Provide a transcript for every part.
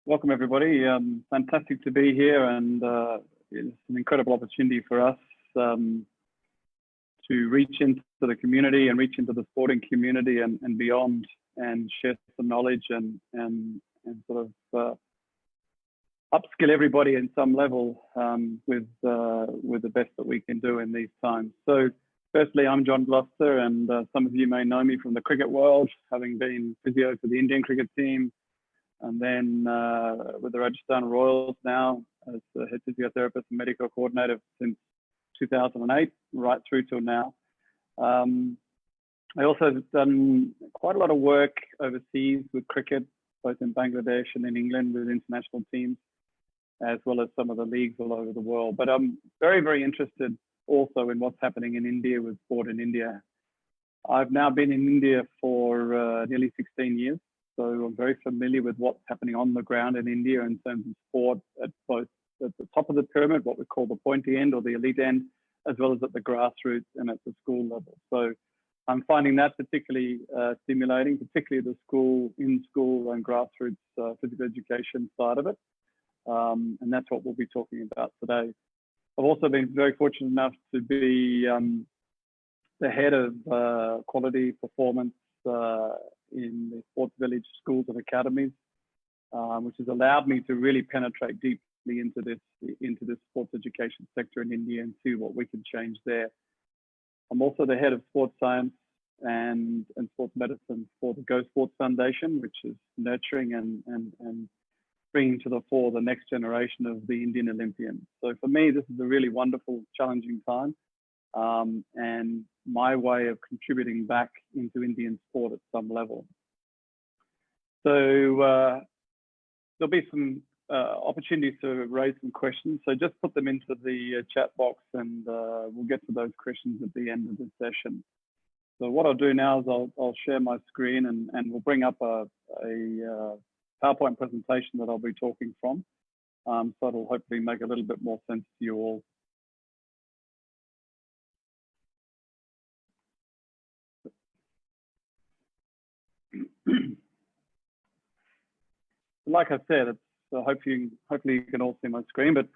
Welcome everybody. Fantastic to be here, and it's an incredible opportunity for us to reach into the community and reach into the sporting community and beyond, and share some knowledge and sort of upskill everybody in some level with the best that we can do in these times. So firstly, I'm John Gloster, and some of you may know me from the cricket world, having been physio for the Indian cricket team, and then with the Rajasthan Royals now as the head physiotherapist and medical coordinator since 2008, right through till now. I also have done quite a lot of work overseas with cricket, both in Bangladesh and in England with international teams, as well as some of the leagues all over the world. But I'm very, very interested also in what's happening in India with sport in India. I've now been in India for nearly 16 years. So I'm very familiar with what's happening on the ground in India in terms of sport at both at the top of the pyramid, what we call the pointy end or the elite end, as well as at the grassroots and at the school level. So I'm finding that particularly stimulating, particularly the in-school and grassroots physical education side of it. And that's what we'll be talking about today. I've also been very fortunate enough to be the head of quality performance in the Sports Village schools and academies, which has allowed me to really penetrate deeply into this sports education sector in India and see what we can change there. I'm also the head of sports science and sports medicine for the Go Sports Foundation, which is nurturing and bringing to the fore the next generation of the Indian Olympians. So for me, this is a really wonderful, challenging time, and my way of contributing back into Indian sport at some level. So there'll be some opportunities to raise some questions. So just put them into the chat box, and we'll get to those questions at the end of the session. So what I'll do now is I'll share my screen, and we'll bring up a PowerPoint presentation that I'll be talking from. So it'll hopefully make a little bit more sense to you all. Like I said, hopefully you can all see my screen. But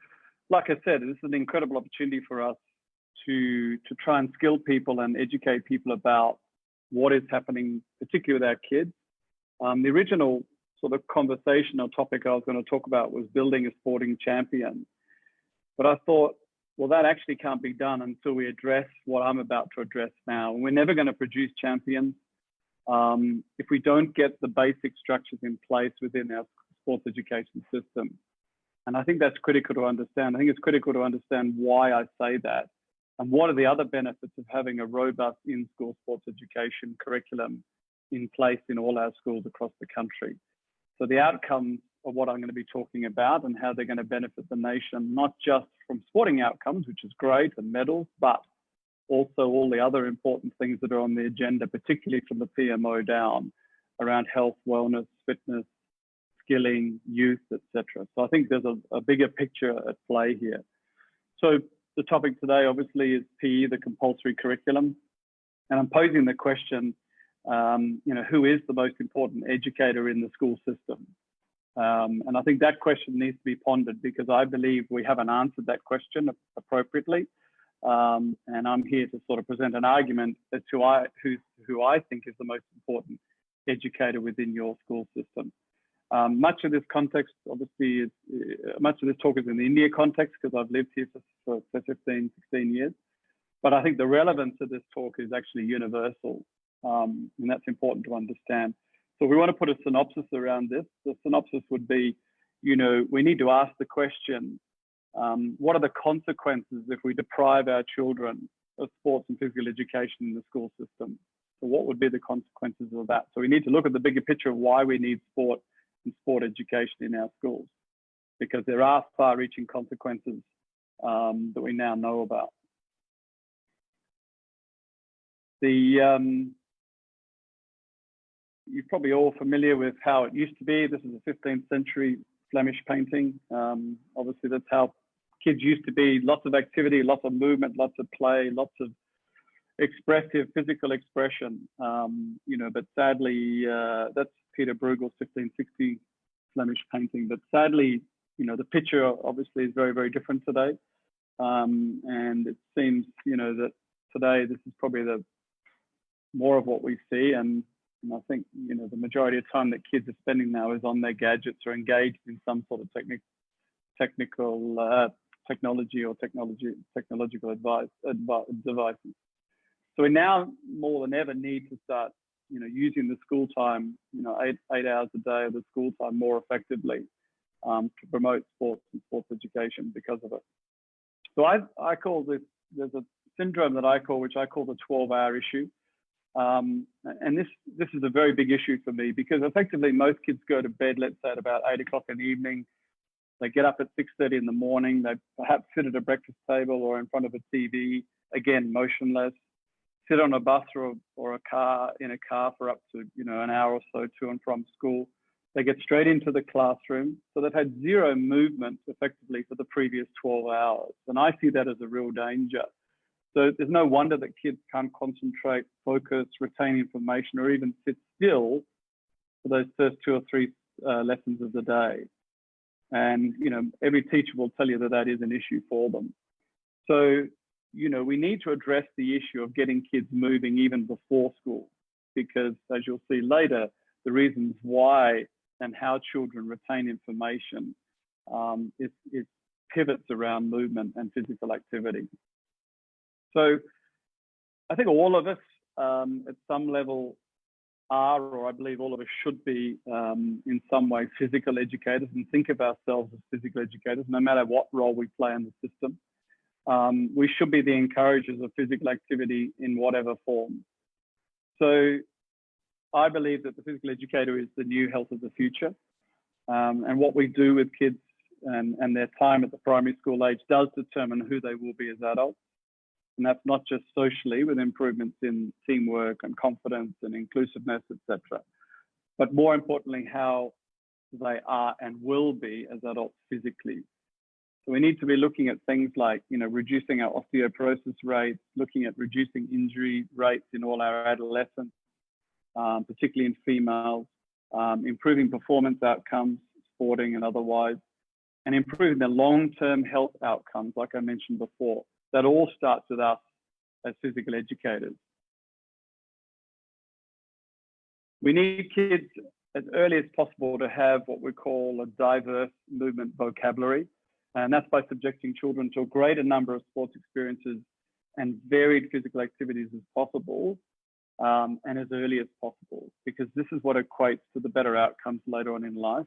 like I said, this is an incredible opportunity for us to try and skill people and educate people about what is happening, particularly with our kids. The original sort of conversation or topic I was going to talk about was building a sporting champion. But I thought, well, that actually can't be done until we address what I'm about to address now. And we're never going to produce champions if we don't get the basic structures in place within our sports education system. And I think that's critical to understand. I think it's critical to understand why I say that and what are the other benefits of having a robust in-school sports education curriculum in place in all our schools across the country. So the outcomes of what I'm going to be talking about and how they're going to benefit the nation, not just from sporting outcomes, which is great, and medals, but also all the other important things that are on the agenda, particularly from the PMO down, around health, wellness, fitness, skilling, youth, etc. So I think there's a bigger picture at play here. So the topic today obviously is PE, the compulsory curriculum. And I'm posing the question, who is the most important educator in the school system? And I think that question needs to be pondered, because I believe we haven't answered that question appropriately. And I'm here to sort of present an argument as to who I think is the most important educator within your school system. Much of this context, obviously, much of this talk is in the India context, because I've lived here for 15, 16 years. But I think the relevance of this talk is actually universal, and that's important to understand. So we want to put a synopsis around this. The synopsis would be, we need to ask the question, what are the consequences if we deprive our children of sports and physical education in the school system? So what would be the consequences of that? So we need to look at the bigger picture of why we need sport and sport education in our schools, because there are far-reaching consequences that we now know about. You're probably all familiar with how it used to be. This is a 15th century Flemish painting. Obviously, that's how kids used to be. Lots of activity, lots of movement, lots of play, lots of expressive physical expression. But sadly, that's Peter Bruegel's 1560 Flemish painting. But sadly, the picture obviously is very, very different today. And it seems, that today this is probably the more of what we see. And I think, the majority of time that kids are spending now is on their gadgets or engaged in some sort of technology or technological devices. So we now more than ever need to start, using the school time, 8 hours a day of the school time more effectively to promote sports and sports education because of it. So I call this, there's a syndrome that which I call the 12-hour issue. And this is a very big issue for me because effectively most kids go to bed, let's say at about 8 o'clock in the evening. They get up at 6:30 in the morning. They perhaps sit at a breakfast table or in front of a TV, again, motionless, sit on a bus or in a car for up to, an hour or so to and from school. They get straight into the classroom. So they've had zero movement effectively for the previous 12 hours. And I see that as a real danger. So there's no wonder that kids can't concentrate, focus, retain information, or even sit still for those first 2 or 3 lessons of the day. And, every teacher will tell you that that is an issue for them. So, we need to address the issue of getting kids moving even before school, because as you'll see later, the reasons why and how children retain information it pivots around movement and physical activity. So I think all of us at some level are, or I believe all of us should be in some way physical educators and think of ourselves as physical educators, no matter what role we play in the system. We should be the encouragers of physical activity in whatever form. So I believe that the physical educator is the new health of the future. And what we do with kids and their time at the primary school age does determine who they will be as adults. And that's not just socially with improvements in teamwork and confidence and inclusiveness, etc., but more importantly, how they are and will be as adults physically. So we need to be looking at things like, reducing our osteoporosis rates, looking at reducing injury rates in all our adolescents, particularly in females, improving performance outcomes, sporting and otherwise, and improving the long-term health outcomes, like I mentioned before. That all starts with us as physical educators. We need kids as early as possible to have what we call a diverse movement vocabulary. And that's by subjecting children to a greater number of sports experiences and varied physical activities as possible and as early as possible, because this is what equates to the better outcomes later on in life,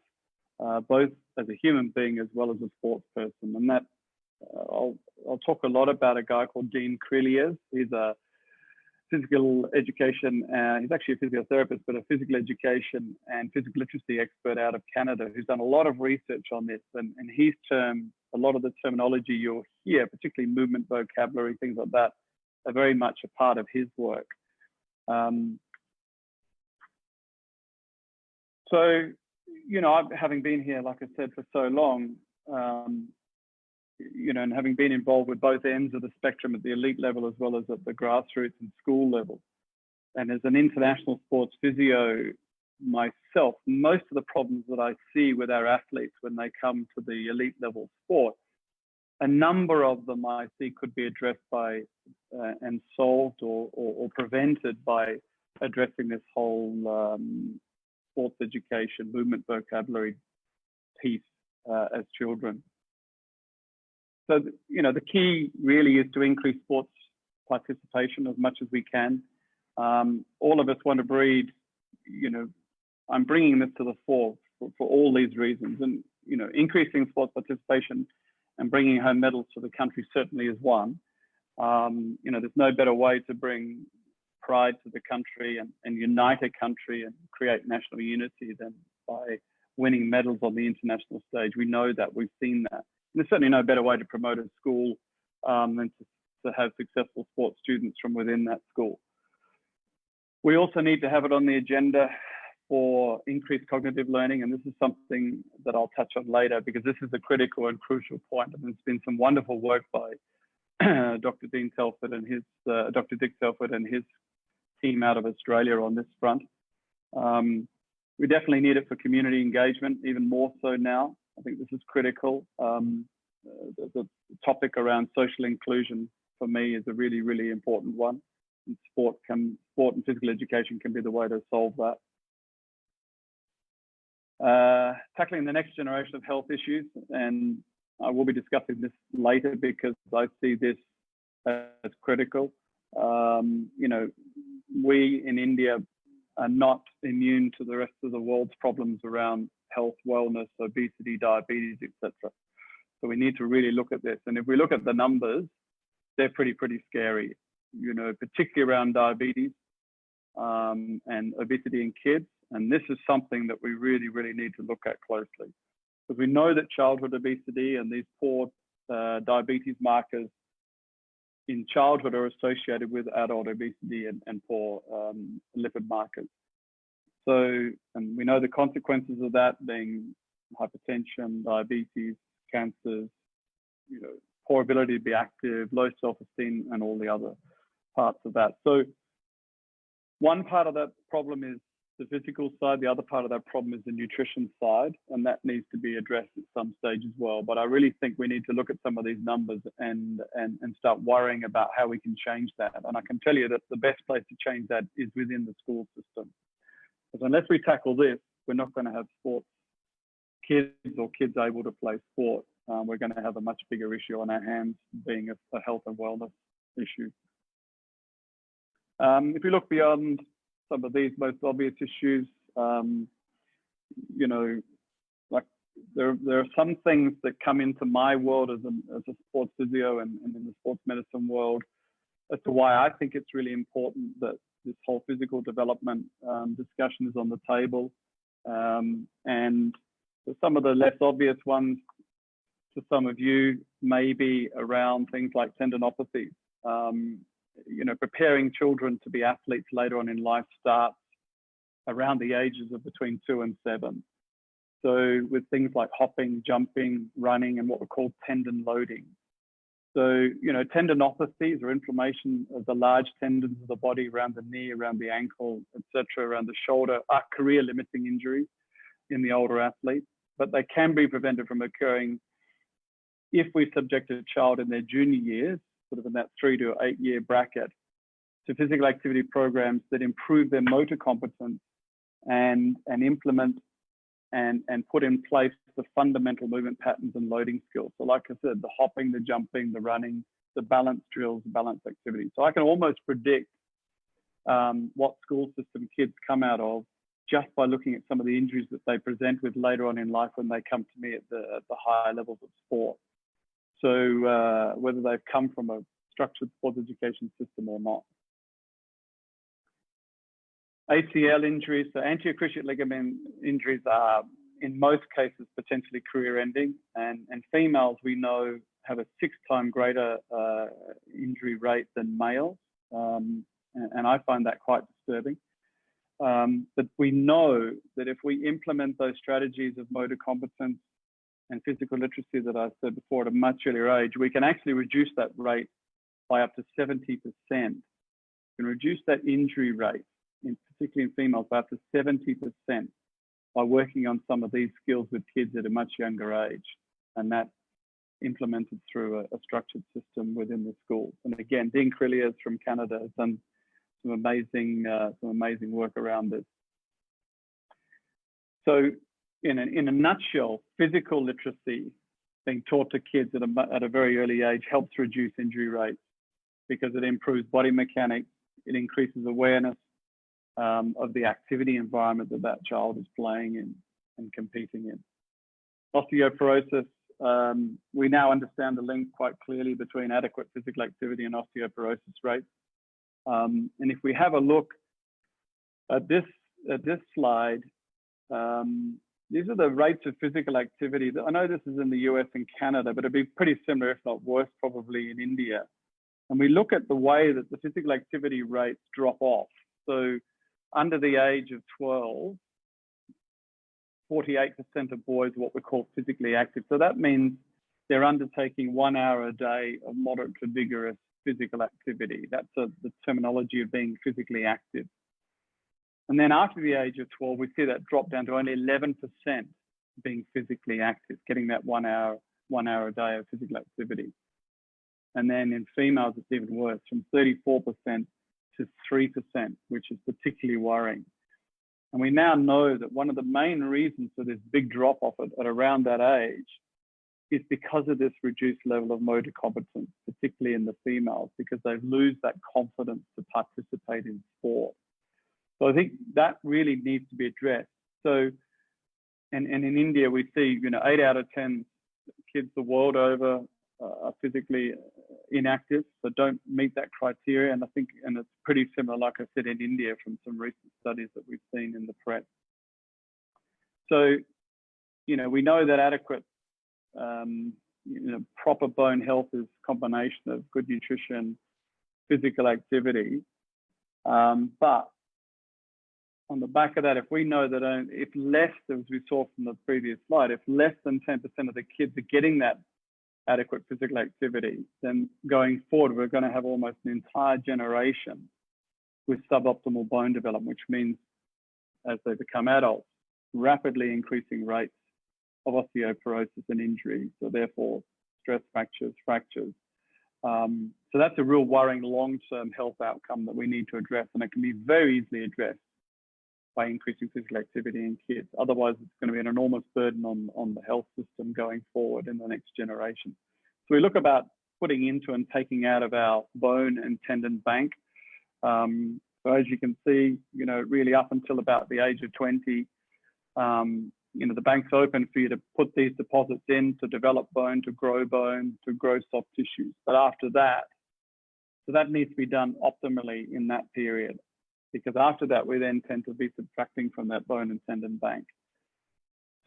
both as a human being as well as a sports person. And that I'll talk a lot about a guy called Dean Crilliers. He's a physical education, he's actually a physiotherapist, but a physical education and physical literacy expert out of Canada who's done a lot of research on this. And his term, a lot of the terminology you'll hear, particularly movement vocabulary, things like that, are very much a part of his work. So, having been here, like I said, for so long, and having been involved with both ends of the spectrum at the elite level as well as at the grassroots and school level. And as an international sports physio myself, most of the problems that I see with our athletes when they come to the elite level sport, a number of them I see could be addressed by and solved or prevented by addressing this whole sports education, movement vocabulary piece as children. So, the key really is to increase sports participation as much as we can. All of us want to breed, I'm bringing this to the fore for all these reasons. And, increasing sports participation and bringing home medals to the country certainly is one. There's no better way to bring pride to the country and unite a country and create national unity than by winning medals on the international stage. We know that, we've seen that. There's certainly no better way to promote a school than to have successful sports students from within that school. We also need to have it on the agenda for increased cognitive learning, and this is something that I'll touch on later because this is a critical and crucial point. And there's been some wonderful work by Dr. Dean Telford and Dr. Dick Telford and his team out of Australia on this front. We definitely need it for community engagement, even more so now. I think this is critical. The topic around social inclusion for me is a really, really important one. And sport and physical education can be the way to solve that. Tackling the next generation of health issues, and I will be discussing this later because I see this as critical. You know, we in India are not immune to the rest of the world's problems around health, wellness, obesity, diabetes, etc. So we need to really look at this. And if we look at the numbers, they're pretty scary, you know, particularly around diabetes and obesity in kids. And this is something that we really, really need to look at closely. Because we know that childhood obesity and these poor diabetes markers in childhood are associated with adult obesity and poor lipid markers. So, and we know the consequences of that being hypertension, diabetes, cancers, you know, poor ability to be active, low self-esteem, and all the other parts of that. So one part of that problem is the physical side. The other part of that problem is the nutrition side, and that needs to be addressed at some stage as well. But I really think we need to look at some of these numbers and start worrying about how we can change that. And I can tell you that the best place to change that is within the school system. Because unless we tackle this, we're not going to have sports kids or kids able to play sport. We're going to have a much bigger issue on our hands, being a health and wellness issue. If you look beyond some of these most obvious issues, you know, like there are some things that come into my world as a sports physio and in the sports medicine world as to why I think it's really important that this whole physical development discussion is on the table. And some of the less obvious ones to some of you may be around things like tendinopathy. You know, preparing children to be athletes later on in life starts around the ages of between 2 and 7. So with things like hopping, jumping, running, and what we call tendon loading. So, you know, tendinopathies or inflammation of the large tendons of the body around the knee, around the ankle, etc., around the shoulder are career-limiting injuries in the older athletes, but they can be prevented from occurring if we subject a child in their junior years, sort of in that 3 to 8 year bracket, to physical activity programs that improve their motor competence and implement and put in place the fundamental movement patterns and loading skills. So like I said, the hopping, the jumping, the running, the balance drills, the balance activity. So I can almost predict what school system kids come out of just by looking at some of the injuries that they present with later on in life when they come to me at the higher levels of sport. So whether they've come from a structured sports education system or not. ACL injuries, so anterior cruciate ligament injuries are in most cases potentially career ending, and females we know have a 6-time greater injury rate than males, and I find that quite disturbing. But we know that if we implement those strategies of motor competence and physical literacy that I said before at a much earlier age, we can actually reduce that rate by up to 70%. We can reduce that injury rate, particularly in females, by up to 70% by working on some of these skills with kids at a much younger age, and that implemented through a structured system within the schools. And again, Dean Crilliers from Canada has done some amazing work around this. So in a nutshell, physical literacy being taught to kids at a very early age helps reduce injury rates because it improves body mechanics, it increases awareness of the activity environment that child is playing in and competing in. Osteoporosis, we now understand the link quite clearly between adequate physical activity and osteoporosis rates. And if we have a look at this slide, these are the rates of physical activity. I know this is in the US and Canada, but it'd be pretty similar, if not worse, probably in India. And we look at the way that the physical activity rates drop off. So under the age of 12, 48% of boys are what we call physically active. So that means they're undertaking 1 hour a day of moderate to vigorous physical activity. That's the terminology of being physically active. And And then after the age of 12, we see that drop down to only 11% being physically active, getting that 1 hour a day of physical activity. And then in females, it's even worse, from 34% to 3%, which is particularly worrying. And we now know that one of the main reasons for this big drop off at around that age is because of this reduced level of motor competence, particularly in the females, because they lose that confidence to participate in sport. So I think that really needs to be addressed. So, and in India, we see, 8 out of 10 kids the world over are physically inactive, so don't meet that criteria. And I think, and it's pretty similar, like I said, in India from some recent studies that we've seen in the press. So, we know that adequate, proper bone health is a combination of good nutrition, physical activity. But on the back of that, if we know that if less, as we saw from the previous slide, if less than 10% of the kids are getting that adequate physical activity, then going forward, we're going to have almost an entire generation with suboptimal bone development, which means as they become adults, rapidly increasing rates of osteoporosis and injury. So therefore, stress fractures. So that's a real worrying long-term health outcome that we need to address, and it can be very easily addressed by increasing physical activity in kids. Otherwise, it's going to be an enormous burden on the health system going forward in the next generation. So we look about putting into and taking out of our bone and tendon bank. So as you can see, really up until about the age of 20, the bank's open for you to put these deposits in, to develop bone, to grow soft tissues. But after that, so that needs to be done optimally in that period, because after that, we then tend to be subtracting from that bone and tendon bank.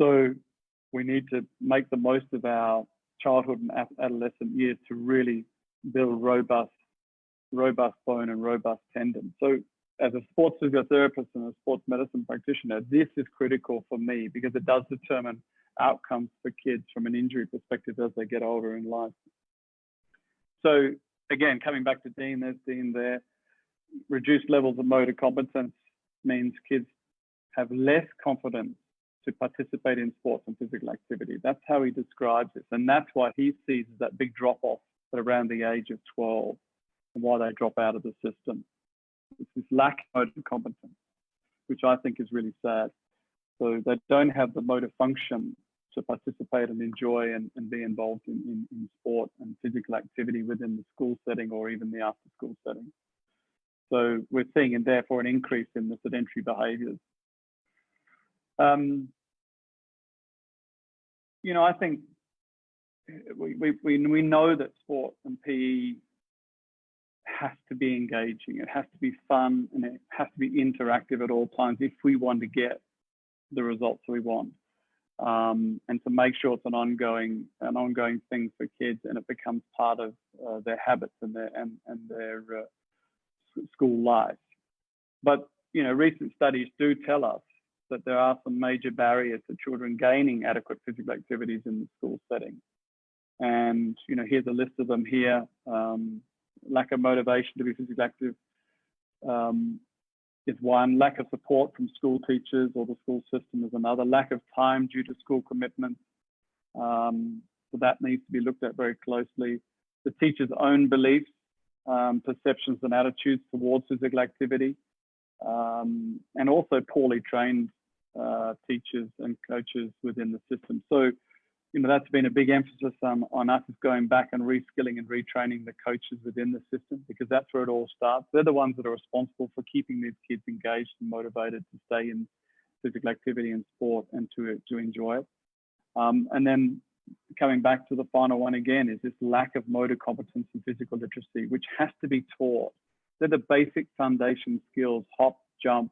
So we need to make the most of our childhood and adolescent years to really build robust bone and robust tendon. So as a sports physiotherapist and a sports medicine practitioner, this is critical for me because it does determine outcomes for kids from an injury perspective as they get older in life. So again, coming back to Dean, there's Dean there. Reduced levels of motor competence means kids have less confidence to participate in sports and physical activity. That's how he describes it. And that's why he sees that big drop off at around the age of 12 and why they drop out of the system. It's this lack of motor competence, which I think is really sad. So they don't have the motor function to participate and enjoy and be involved in sport and physical activity within the school setting or even the after school setting. So we're seeing, and therefore, an increase in the sedentary behaviours. I think we know that sport and PE has to be engaging. It has to be fun, and it has to be interactive at all times if we want to get the results we want, and to make sure it's an ongoing thing for kids, and it becomes part of their habits and their school life. But recent studies do tell us that there are some major barriers to children gaining adequate physical activities in the school setting. And here's a list of them here. Lack of motivation to be physically active is one. Lack of support from school teachers or the school system is another. Lack of time due to school commitments. So that needs to be looked at very closely. The teacher's own beliefs, perceptions and attitudes towards physical activity, and also poorly trained teachers and coaches within the system. So, that's been a big emphasis on us, is going back and reskilling and retraining the coaches within the system, because that's where it all starts. They're the ones that are responsible for keeping these kids engaged and motivated to stay in physical activity and sport and to enjoy it. And then coming back to the final one again is this lack of motor competence and physical literacy, which has to be taught. They're the basic foundation skills: hop, jump,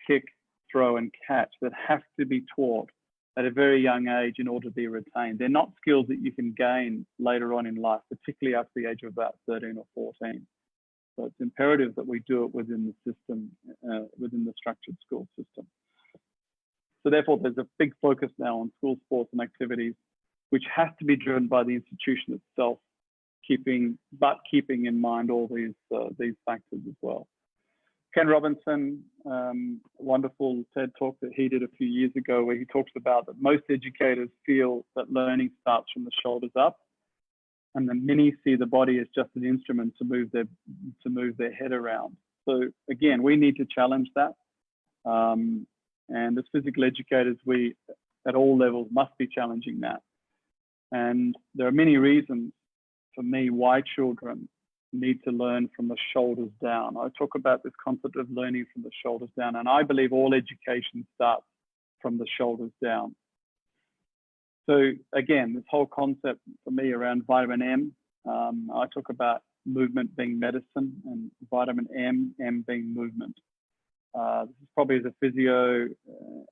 kick, throw, and catch, that have to be taught at a very young age in order to be retained. They're not skills that you can gain later on in life, particularly after the age of about 13 or 14. So it's imperative that we do it within the system, within the structured school system. So therefore, there's a big focus now on school sports and activities, which has to be driven by the institution itself, keeping in mind all these factors as well. Ken Robinson, wonderful TED talk that he did a few years ago, where he talks about that most educators feel that learning starts from the shoulders up, and the many see the body as just an instrument to move their head around. So again, we need to challenge that. And as physical educators, we at all levels must be challenging that. And there are many reasons for me why children need to learn from the shoulders down. I talk about this concept of learning from the shoulders down, and I believe all education starts from the shoulders down. So again, this whole concept for me around vitamin M, I talk about movement being medicine and vitamin M being movement. This is probably as a physio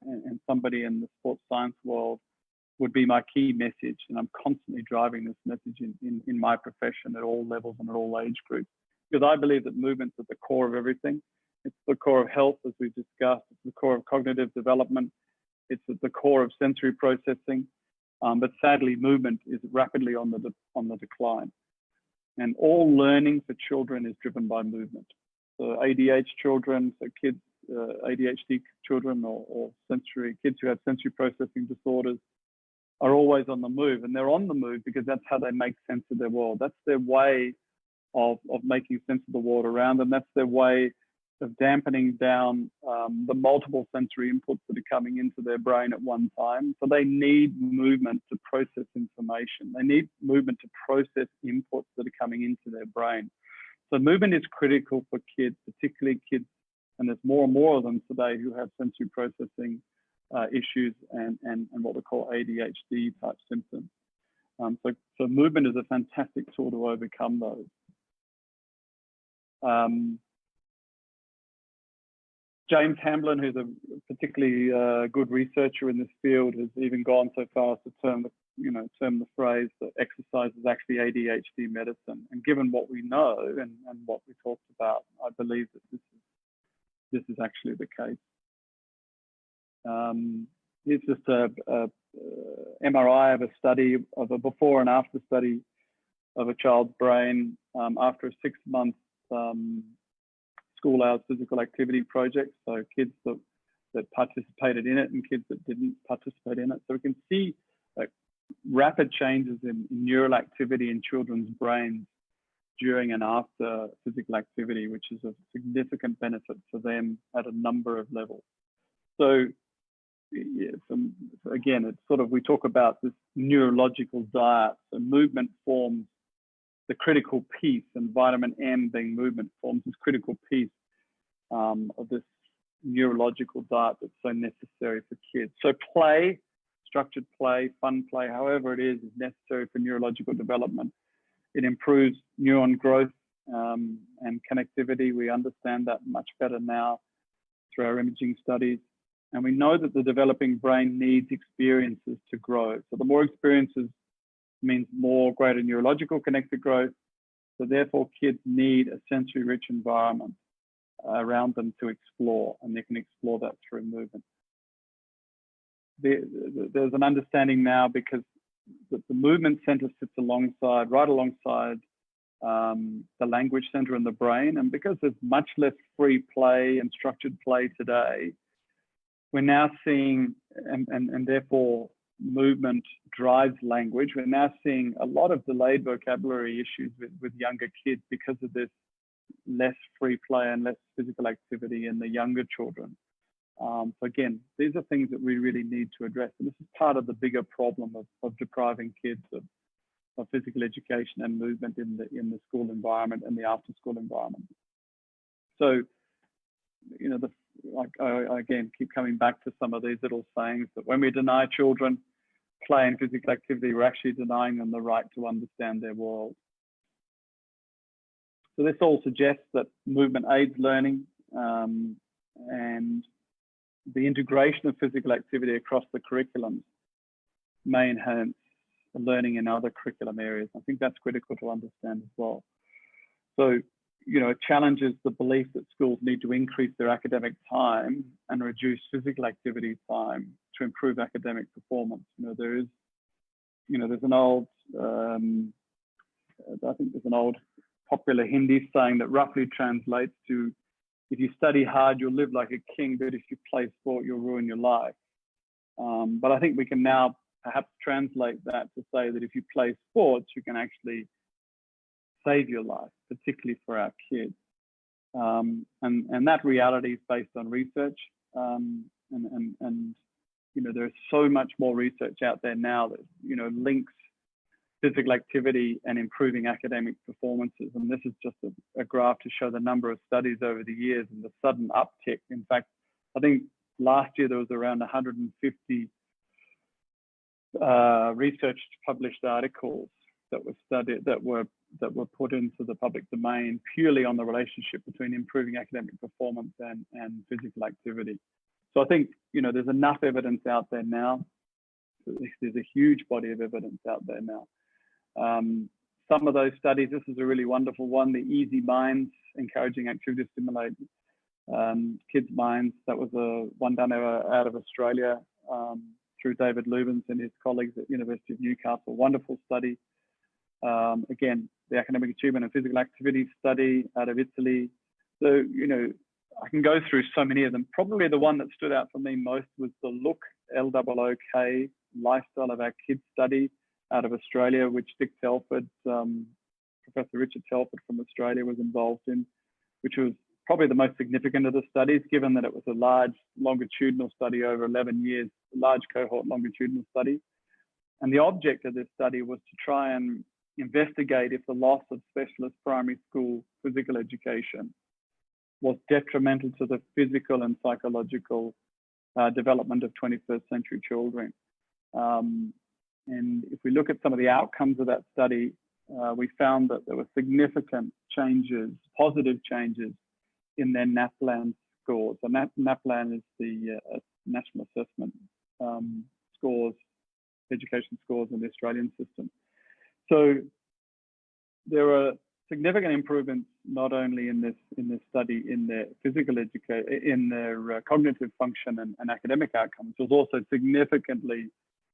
and somebody in the sports science world would be my key message. And I'm constantly driving this message in my profession at all levels and at all age groups, because I believe that movement's at the core of everything. It's the core of health, as we've discussed. It's the core of cognitive development. It's at the core of sensory processing. But sadly, movement is rapidly on the decline. And all learning for children is driven by movement. So ADHD children, so kids, ADHD children or sensory kids who have sensory processing disorders are always on the move. And they're on the move because that's how they make sense of their world. That's their way of making sense of the world around them. That's their way of dampening down the multiple sensory inputs that are coming into their brain at one time. So they need movement to process information. They need movement to process inputs that are coming into their brain. So movement is critical for kids, particularly kids, and there's more and more of them today who have sensory processing issues and what we call ADHD type symptoms. So movement is a fantastic tool to overcome those. James Hamblin, who's a particularly good researcher in this field, has even gone so far as to term the phrase that exercise is actually ADHD medicine. And given what we know and what we talked about, I believe that this is actually the case. Here's just a MRI of a study, of a before and after study of a child's brain after a 6-month school hours physical activity project. So kids that participated in it and kids that didn't participate in it. So we can see rapid changes in neural activity in children's brains during and after physical activity, which is of significant benefit for them at a number of levels. So yeah, again, it's sort of, we talk about this neurological diet. So movement forms the critical piece, and vitamin M being movement forms this critical piece of this neurological diet that's so necessary for kids. So play, structured play, fun play, however it is necessary for neurological development. It improves neuron growth and connectivity. We understand that much better now through our imaging studies. And we know that the developing brain needs experiences to grow. So the more experiences means more greater neurological connected growth. So therefore, kids need a sensory-rich environment around them to explore, and they can explore that through movement. There's an understanding now, because the movement center sits right alongside the language center in the brain. And because there's much less free play and structured play today, we're now seeing, and therefore movement drives language. We're now seeing a lot of delayed vocabulary issues with younger kids because of this less free play and less physical activity in the younger children. So again, these are things that we really need to address. And this is part of the bigger problem of depriving kids of physical education and movement in the school environment and the after school environment. So, you know, I again keep coming back to some of these little sayings that when we deny children play and physical activity, we're actually denying them the right to understand their world. So this all suggests that movement aids learning, and the integration of physical activity across the curriculum may enhance learning in other curriculum areas. I think that's critical to understand as well. So, you know, it challenges the belief that schools need to increase their academic time and reduce physical activity time to improve academic performance. You know, there's an old, I think there's an old popular Hindi saying that roughly translates to, if you study hard, you'll live like a king, but if you play sport, you'll ruin your life. But I think we can now perhaps translate that to say that if you play sports, you can actually save your life, particularly for our kids. And that reality is based on research. And you know, there's so much more research out there now that, you know, links physical activity and improving academic performances. And this is just a graph to show the number of studies over the years and the sudden uptick. In fact, I think last year there was around 150 research published articles that were studied, that were put into the public domain purely on the relationship between improving academic performance and physical activity. So I think, you know, there's enough evidence out there now. There's a huge body of evidence out there now. Some of those studies, this is a really wonderful one, the Easy Minds, encouraging activity to stimulate kids' minds. That was one done out of Australia through David Lubens and his colleagues at University of Newcastle. Wonderful study. Again, the academic achievement and physical activity study out of Italy. So, you know, I can go through so many of them. Probably the one that stood out for me most was the Look, LOOK, Lifestyle of Our Kids study out of Australia, which Dick Telford, Professor Richard Telford from Australia was involved in, which was probably the most significant of the studies, given that it was a large longitudinal study over 11 years, a large cohort longitudinal study. And the object of this study was to try and investigate if the loss of specialist primary school physical education was detrimental to the physical and psychological development of 21st century children. And if we look at some of the outcomes of that study, we found that there were significant changes, positive changes in their NAPLAN scores. So NAPLAN is the National Assessment scores, education scores in the Australian system. So there are significant improvements not only in this study in their physical education, in their cognitive function and academic outcomes. It was also significantly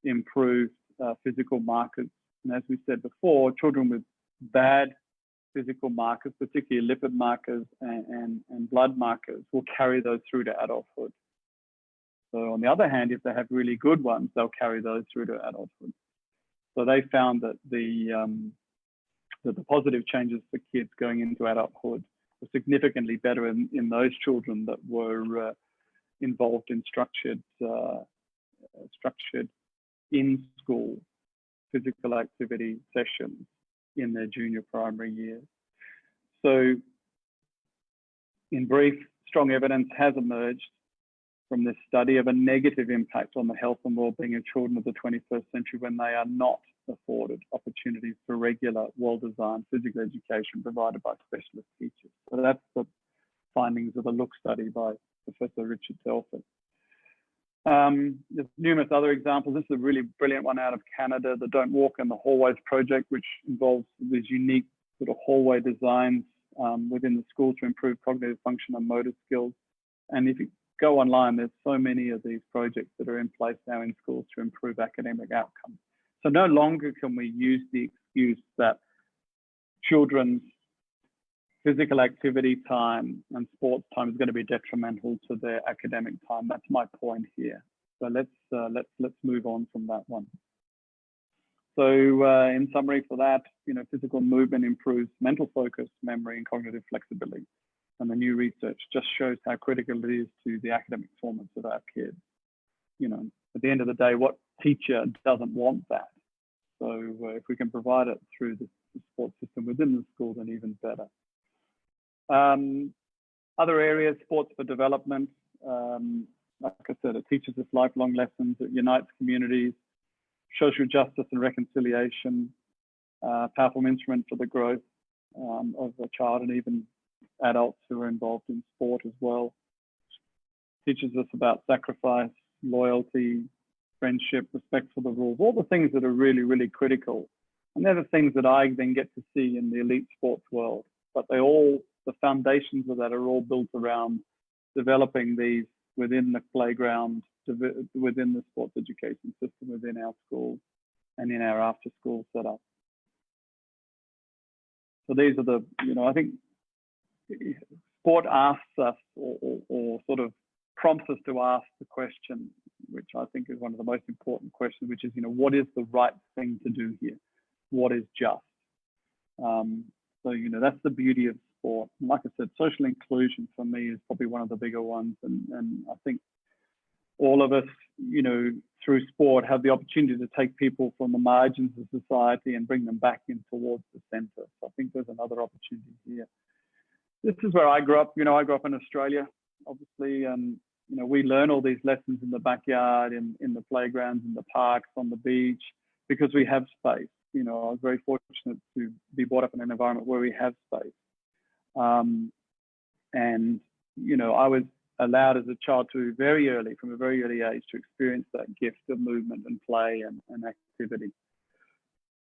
improved physical markers. And as we said before, children with bad physical markers, particularly lipid markers and blood markers, will carry those through to adulthood. So on the other hand, if they have really good ones, they'll carry those through to adulthood. So they found that the positive changes for kids going into adulthood were significantly better in those children that were involved in structured in-school physical activity sessions in their junior primary years. So in brief, strong evidence has emerged from this study of a negative impact on the health and well-being of children of the 21st century when they are not afforded opportunities for regular, well-designed physical education provided by specialist teachers. So that's the findings of the Look study by Professor Richard Telford. There's numerous other examples. This is a really brilliant one out of Canada, the Don't Walk in the Hallways project, which involves these unique sort of hallway designs within the school to improve cognitive function and motor skills. And if you go online, there's so many of these projects that are in place now in schools to improve academic outcomes. So no longer can we use the excuse that children's physical activity time and sports time is going to be detrimental to their academic time. That's my point here. So let's move on from that one. So in summary for that, you know, physical movement improves mental focus, memory, and cognitive flexibility. And the new research just shows how critical it is to the academic performance of our kids. You know, at the end of the day, what teacher doesn't want that? So if we can provide it through the sports system within the school, then even better. Other areas, sports for development. Like I said, it teaches us lifelong lessons, it unites communities, social justice and reconciliation, powerful instrument for the growth of a child and even adults who are involved in sport as well. Teaches us about sacrifice, loyalty, friendship, respect for the rules, all the things that are really, really critical. And they're the things that I then get to see in the elite sports world. But the foundations of that are all built around developing these within the playground, within the sports education system, within our schools and in our after school setup. So these are the, you know, I think sport asks us or sort of prompts us to ask the question, which I think is one of the most important questions, which is, what is the right thing to do here? What is just? So, that's the beauty of sport. And like I said, social inclusion for me is probably one of the bigger ones. And I think all of us, through sport have the opportunity to take people from the margins of society and bring them back in towards the center. So I think there's another opportunity here. This is where I grew up. I grew up in Australia, obviously, and we learn all these lessons in the backyard, in the playgrounds, in the parks, on the beach, because we have space. I was very fortunate to be brought up in an environment where we have space. And I was allowed as a child to from a very early age, to experience that gift of movement and play and activity.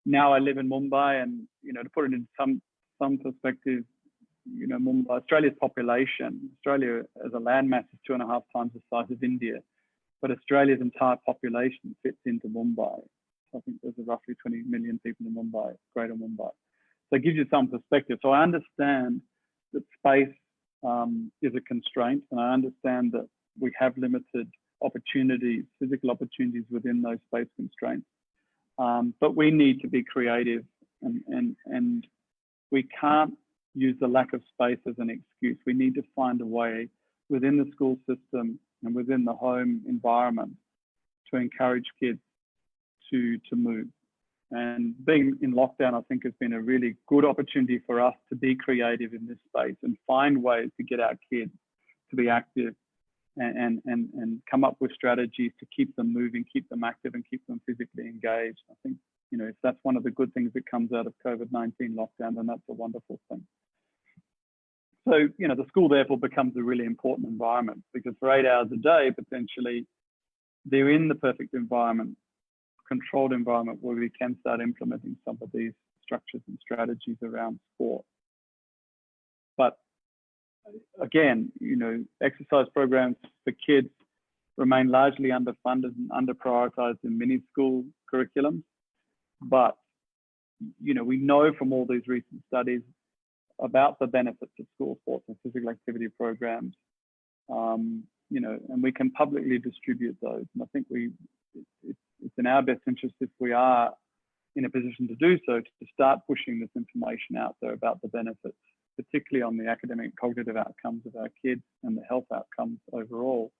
Now I live in Mumbai, and to put it in some perspective, Mumbai, Australia's population, Australia as a landmass is 2.5 times the size of India, but Australia's entire population fits into Mumbai. I think there's roughly 20 million people in Mumbai, Greater Mumbai. So it gives you some perspective. So I understand that space is a constraint, and I understand that we have limited opportunities, physical opportunities within those space constraints. But we need to be creative, and we can't use the lack of space as an excuse. We need to find a way within the school system and within the home environment to encourage kids to move. And being in lockdown, I think, has been a really good opportunity for us to be creative in this space and find ways to get our kids to be active and come up with strategies to keep them moving, keep them active, and keep them physically engaged. I think, if that's one of the good things that comes out of COVID-19 lockdown, then that's a wonderful thing. So, the school therefore becomes a really important environment, because for 8 hours a day, potentially, they're in the perfect environment, controlled environment, where we can start implementing some of these structures and strategies around sport. But again, exercise programs for kids remain largely underfunded and under-prioritized in many school curriculums. But, we know from all these recent studies about the benefits of school sports and physical activity programs, and we can publicly distribute those. And I think it's in our best interest, if we are in a position to do so, to start pushing this information out there about the benefits, particularly on the academic and cognitive outcomes of our kids and the health outcomes overall,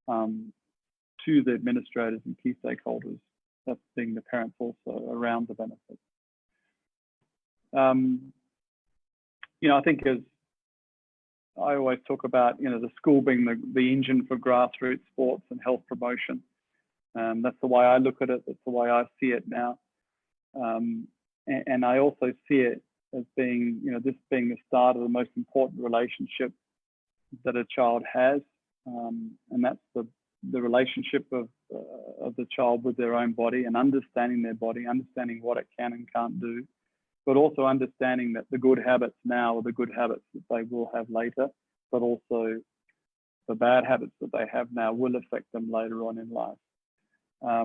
to the administrators and key stakeholders, that's being the parents also, around the benefits. I think, as I always talk about, the school being the engine for grassroots sports and health promotion. That's the way I look at it. That's the way I see it now. And I also see it as being, this being the start of the most important relationship that a child has. And that's the relationship of the child with their own body, and understanding their body, understanding what it can and can't do, but also understanding that the good habits now are the good habits that they will have later, but also the bad habits that they have now will affect them later on in life. I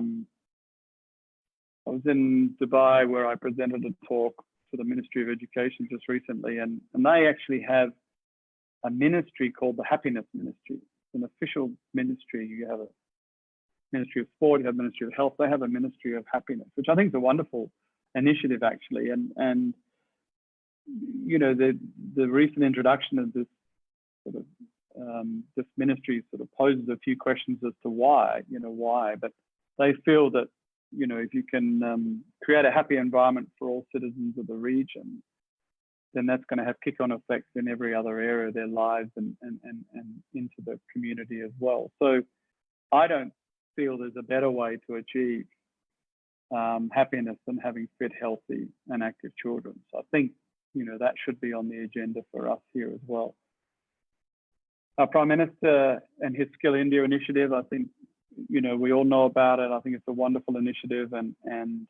was in Dubai, where I presented a talk to the Ministry of Education just recently, and they actually have a ministry called the Happiness Ministry. It's an official ministry. You have a Ministry of Sport, you have a Ministry of Health, they have a Ministry of Happiness, which I think is a wonderful initiative, actually. And the recent introduction of this sort of this ministry sort of poses a few questions as to why, but they feel that, if you can create a happy environment for all citizens of the region, then that's going to have kick-on effects in every other area of their lives and into the community as well. So I don't feel there's a better way to achieve happiness than having fit, healthy, and active children. So I think, that should be on the agenda for us here as well. Our Prime Minister and his Skill India initiative, I think, we all know about it. I think it's a wonderful initiative, and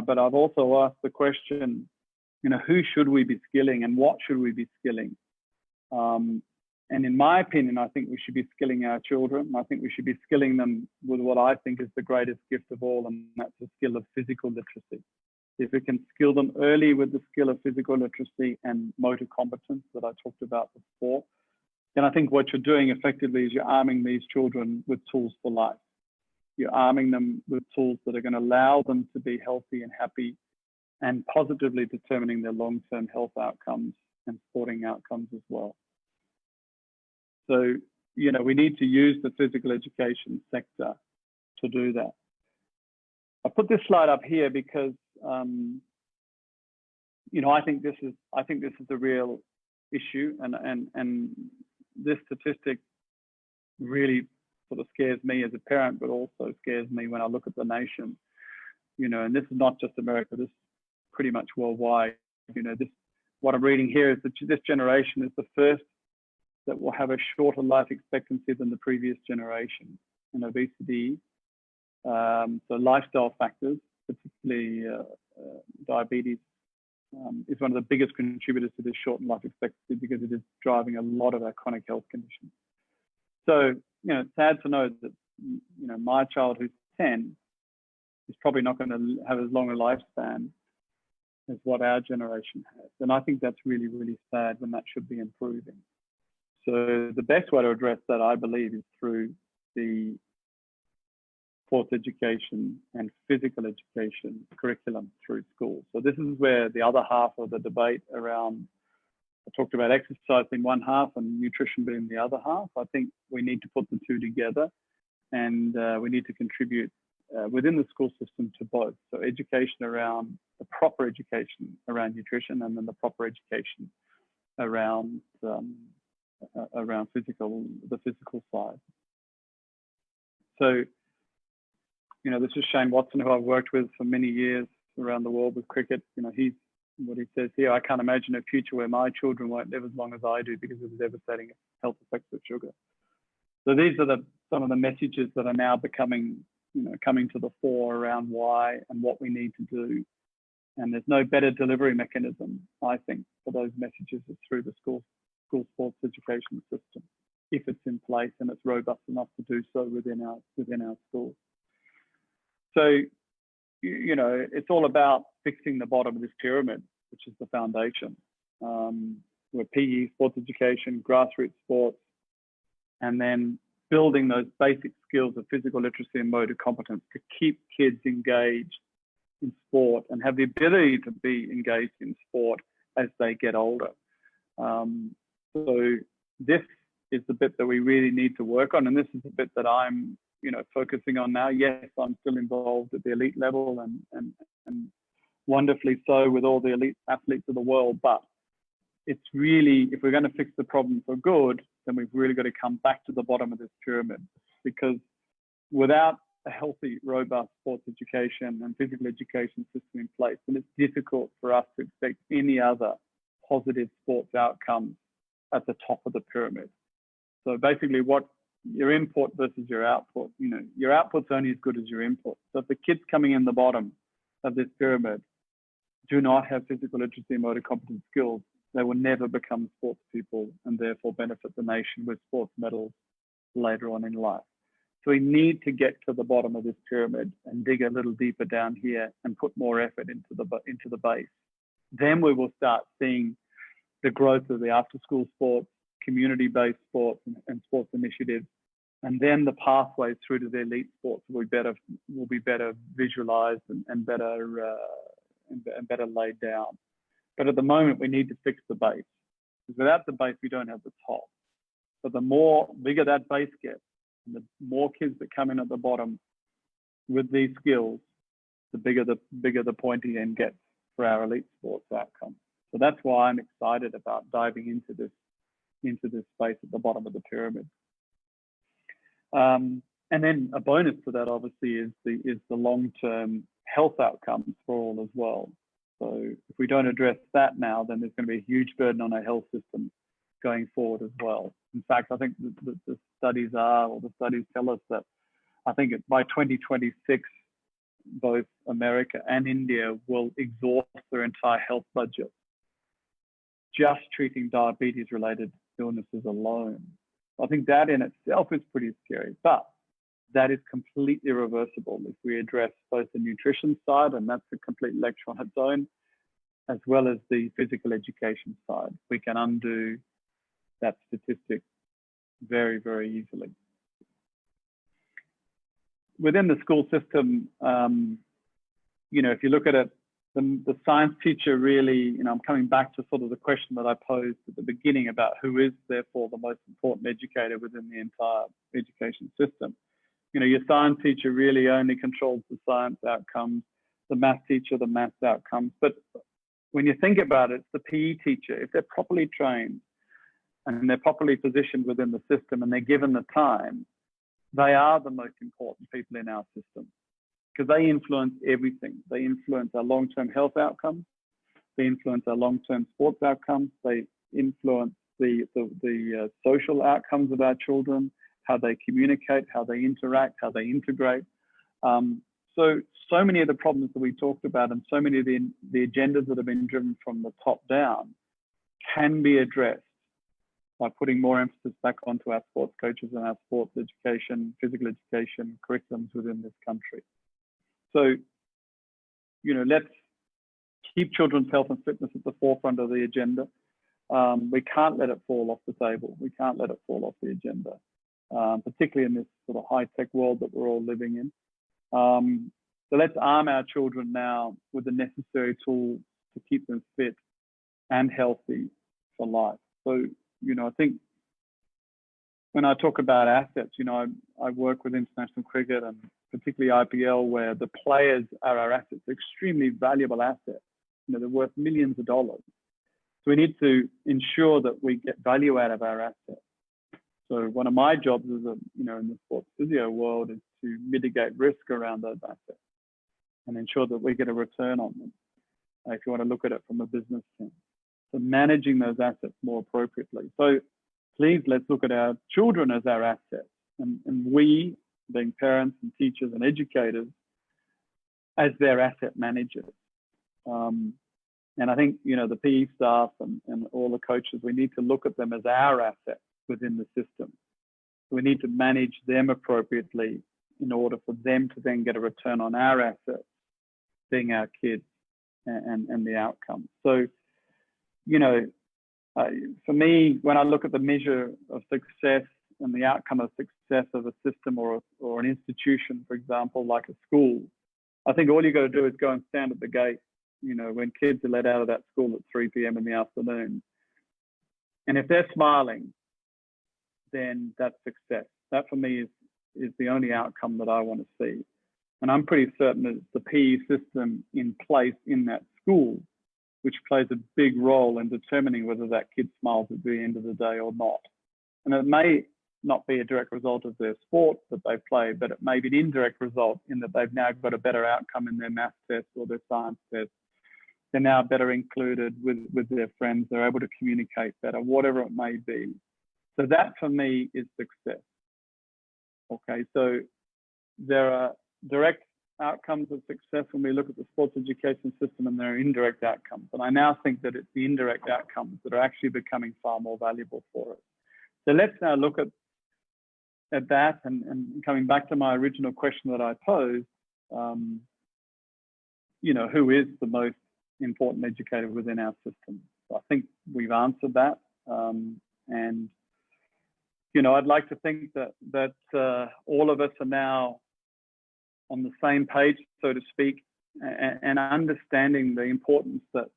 but I've also asked the question, who should we be skilling and what should we be skilling? And in my opinion, I think we should be skilling our children. I think we should be skilling them with what I think is the greatest gift of all, and that's the skill of physical literacy. if we can skill them early with the skill of physical literacy and motor competence that I talked about before, then I think what you're doing effectively is you're arming these children with tools for life. You're arming them with tools that are going to allow them to be healthy and happy and positively determining their long-term health outcomes and sporting outcomes as well. So, you know, we need to use the physical education sector to do that. I put this slide up here because, you know, I think this is the real issue, and this statistic really sort of scares me as a parent, but also scares me when I look at the nation. You know, and this is not just America. This is pretty much worldwide. You know, what I'm reading here is that this generation is the first that will have a shorter life expectancy than the previous generation. And obesity, so lifestyle factors, particularly diabetes, is one of the biggest contributors to this shortened life expectancy because it is driving a lot of our chronic health conditions. So, you know, it's sad to know that, you know, my child who's 10 is probably not going to have as long a lifespan as what our generation has. And I think that's really, really sad when that should be improving. So the best way to address that, I believe, is through the sports education and physical education curriculum through schools. So this is where the other half of the debate around, I talked about exercise in one half and nutrition being the other half. I think we need to put the two together, and we need to contribute within the school system to both. So education around the proper education around nutrition, and then the proper education around the physical side. So, you know, this is Shane Watson, who I've worked with for many years around the world with cricket. You know, what he says here, I can't imagine a future where my children won't live as long as I do because of the devastating health effects of sugar. So these are some of the messages that are now becoming, you know, coming to the fore around why and what we need to do. And there's no better delivery mechanism, I think, for those messages is through the school sports education system, if it's in place and it's robust enough to do so within our schools. So, you know, it's all about fixing the bottom of this pyramid, which is the foundation, where PE, sports education, grassroots sports, and then building those basic skills of physical literacy and motor competence to keep kids engaged in sport and have the ability to be engaged in sport as they get older. So this is the bit that we really need to work on, and this is the bit that I'm, you know, focusing on now. Yes, I'm still involved at the elite level and wonderfully so with all the elite athletes of the world, but it's really, if we're going to fix the problem for good, then we've really got to come back to the bottom of this pyramid, because without a healthy, robust sports education and physical education system in place, then it's difficult for us to expect any other positive sports outcomes at the top of the pyramid. So basically, what your input versus your output, you know, your output's only as good as your input. So if the kids coming in the bottom of this pyramid do not have physical literacy and motor competence skills, they will never become sports people and therefore benefit the nation with sports medals later on in life. So we need to get to the bottom of this pyramid and dig a little deeper down here and put more effort into the base. Then we will start seeing the growth of the after-school sports, community-based sports and sports initiatives, and then the pathways through to the elite sports will be better visualized and better laid down. But at the moment, we need to fix the base, because without the base, we don't have the top. But the bigger that base gets, and the more kids that come in at the bottom with these skills, the bigger the pointy end gets for our elite sports outcomes. So that's why I'm excited about diving into this space at the bottom of the pyramid. And then a bonus to that, obviously, is the long-term health outcomes for all as well. So if we don't address that now, then there's going to be a huge burden on our health system going forward as well. In fact, I think the studies tell us that I think by 2026, both America and India will exhaust their entire health budget just treating diabetes-related illnesses alone. I think that in itself is pretty scary. But that is completely reversible if we address both the nutrition side, and that's a complete lecture on its own, as well as the physical education side. We can undo that statistic very, very easily. Within the school system, you know, if you look at it, the science teacher really, you know, I'm coming back to sort of the question that I posed at the beginning about who is therefore the most important educator within the entire education system. You know, your science teacher really only controls the science outcomes, the math teacher, the math outcomes. But when you think about it, it's the PE teacher. If they're properly trained and they're properly positioned within the system and they're given the time, they are the most important people in our system, because they influence everything. They influence our long-term health outcomes. They influence our long-term sports outcomes. They influence the social outcomes of our children, how they communicate, how they interact, how they integrate. So many of the problems that we talked about and so many of the agendas that have been driven from the top down can be addressed by putting more emphasis back onto our sports coaches and our sports education, physical education curriculums within this country. So, you know, let's keep children's health and fitness at the forefront of the agenda. We can't let it fall off the table. We can't let it fall off the agenda, particularly in this sort of high-tech world that we're all living in. So let's arm our children now with the necessary tools to keep them fit and healthy for life. So, you know, I think when I talk about assets, you know, I work with international cricket and particularly IPL, where the players are our assets, extremely valuable assets. You know, they're worth millions of dollars. So we need to ensure that we get value out of our assets. So one of my jobs as a, you know, in the sports physio world is to mitigate risk around those assets and ensure that we get a return on them. If you want to look at it from a business sense. So managing those assets more appropriately. So please, let's look at our children as our assets, and we, being parents and teachers and educators, as their asset managers. And I think, you know, the PE staff and all the coaches, we need to look at them as our assets within the system. We need to manage them appropriately in order for them to then get a return on our assets, being our kids and the outcome. So, you know, for me, when I look at the measure of success and the outcome of success of a system or an institution, for example, like a school, I think all you got to do is go and stand at the gate, you know, when kids are let out of that school at 3 p.m. in the afternoon. And if they're smiling, then that's success. That for me is the only outcome that I want to see. And I'm pretty certain that it's the PE system in place in that school which plays a big role in determining whether that kid smiles at the end of the day or not. And it may not be a direct result of their sport that they play, but it may be an indirect result in that they've now got a better outcome in their math test or their science test. They're now better included with their friends. They're able to communicate better, whatever it may be. So that for me is success. Okay, so there are direct outcomes of success when we look at the sports education system, and there are indirect outcomes. And I now think that it's the indirect outcomes that are actually becoming far more valuable for us. So let's now look at that, and coming back to my original question that I posed, you know, who is the most important educator within our system? So I think we've answered that. And, you know, I'd like to think that all of us are now on the same page, so to speak, and understanding the importance that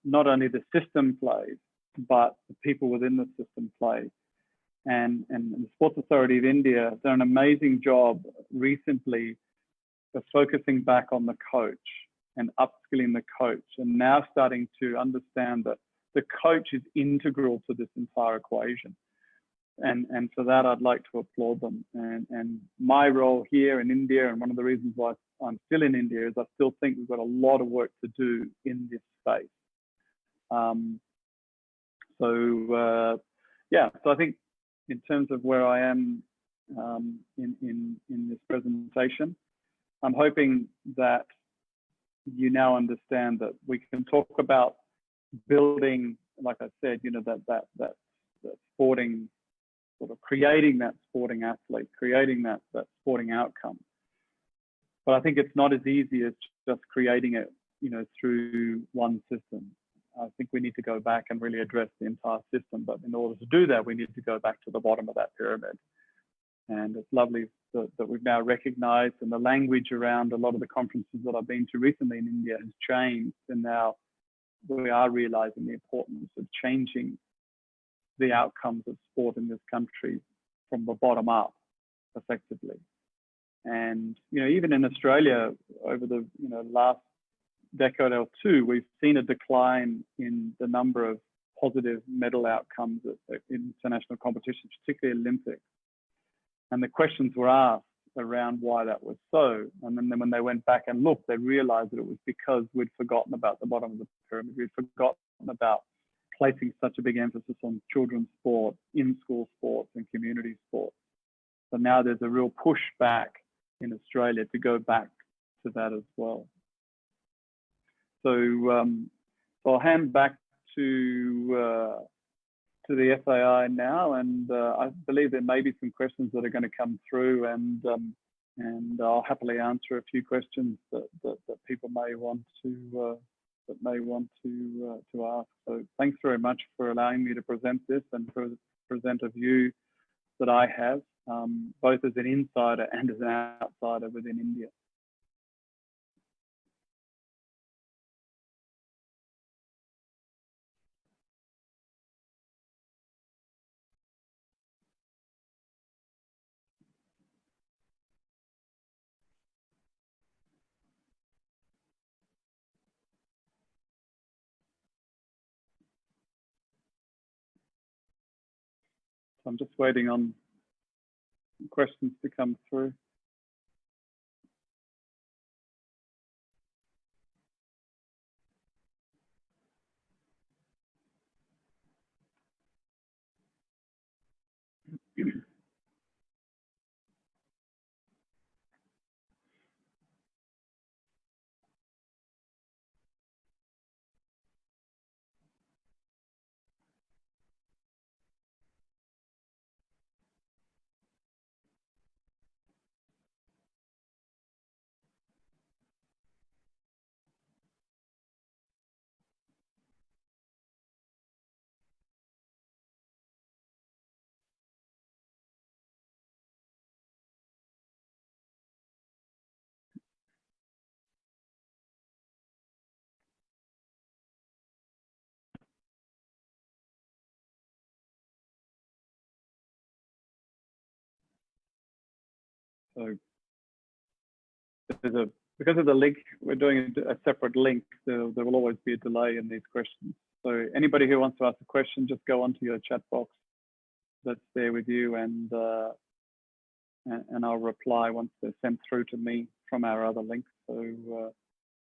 not only the system plays, but the people within the system play. And the Sports Authority of India has done an amazing job recently of focusing back on the coach and upskilling the coach, and now starting to understand that the coach is integral to this entire equation. And for that, I'd like to applaud them. And my role here in India, and one of the reasons why I'm still in India, is I still think we've got a lot of work to do in this space. Yeah, so I think in terms of where I am in this presentation, I'm hoping that you now understand that we can talk about building, like I said, you know, that sporting sort of creating that sporting athlete, creating that sporting outcome. But I think it's not as easy as just creating it, through one system. I think we need to go back and really address the entire system. But in order to do that, we need to go back to the bottom of that pyramid. And it's lovely that we've now recognized, and the language around a lot of the conferences that I've been to recently in India has changed. And now we are realizing the importance of changing the outcomes of sport in this country from the bottom up, effectively. And, even in Australia, over the last decade or two, we've seen a decline in the number of positive medal outcomes at international competitions, particularly Olympics. And the questions were asked around why that was so. And then when they went back and looked, they realized that it was because we'd forgotten about the bottom of the pyramid. We'd forgotten about placing such a big emphasis on children's sport, in-school sports and community sports. So now there's a real push back in Australia to go back to that as well. So I'll hand back to the FAI now, and I believe there may be some questions that are going to come through, and I'll happily answer a few questions that people may want to ask. So thanks very much for allowing me to present this and present a view that I have, both as an insider and as an outsider within India. So I'm just waiting on questions to come through. So because of the link, we're doing a separate link. There will always be a delay in these questions. So anybody who wants to ask a question, just go onto your chat box that's there with you, and I'll reply once they're sent through to me from our other links. So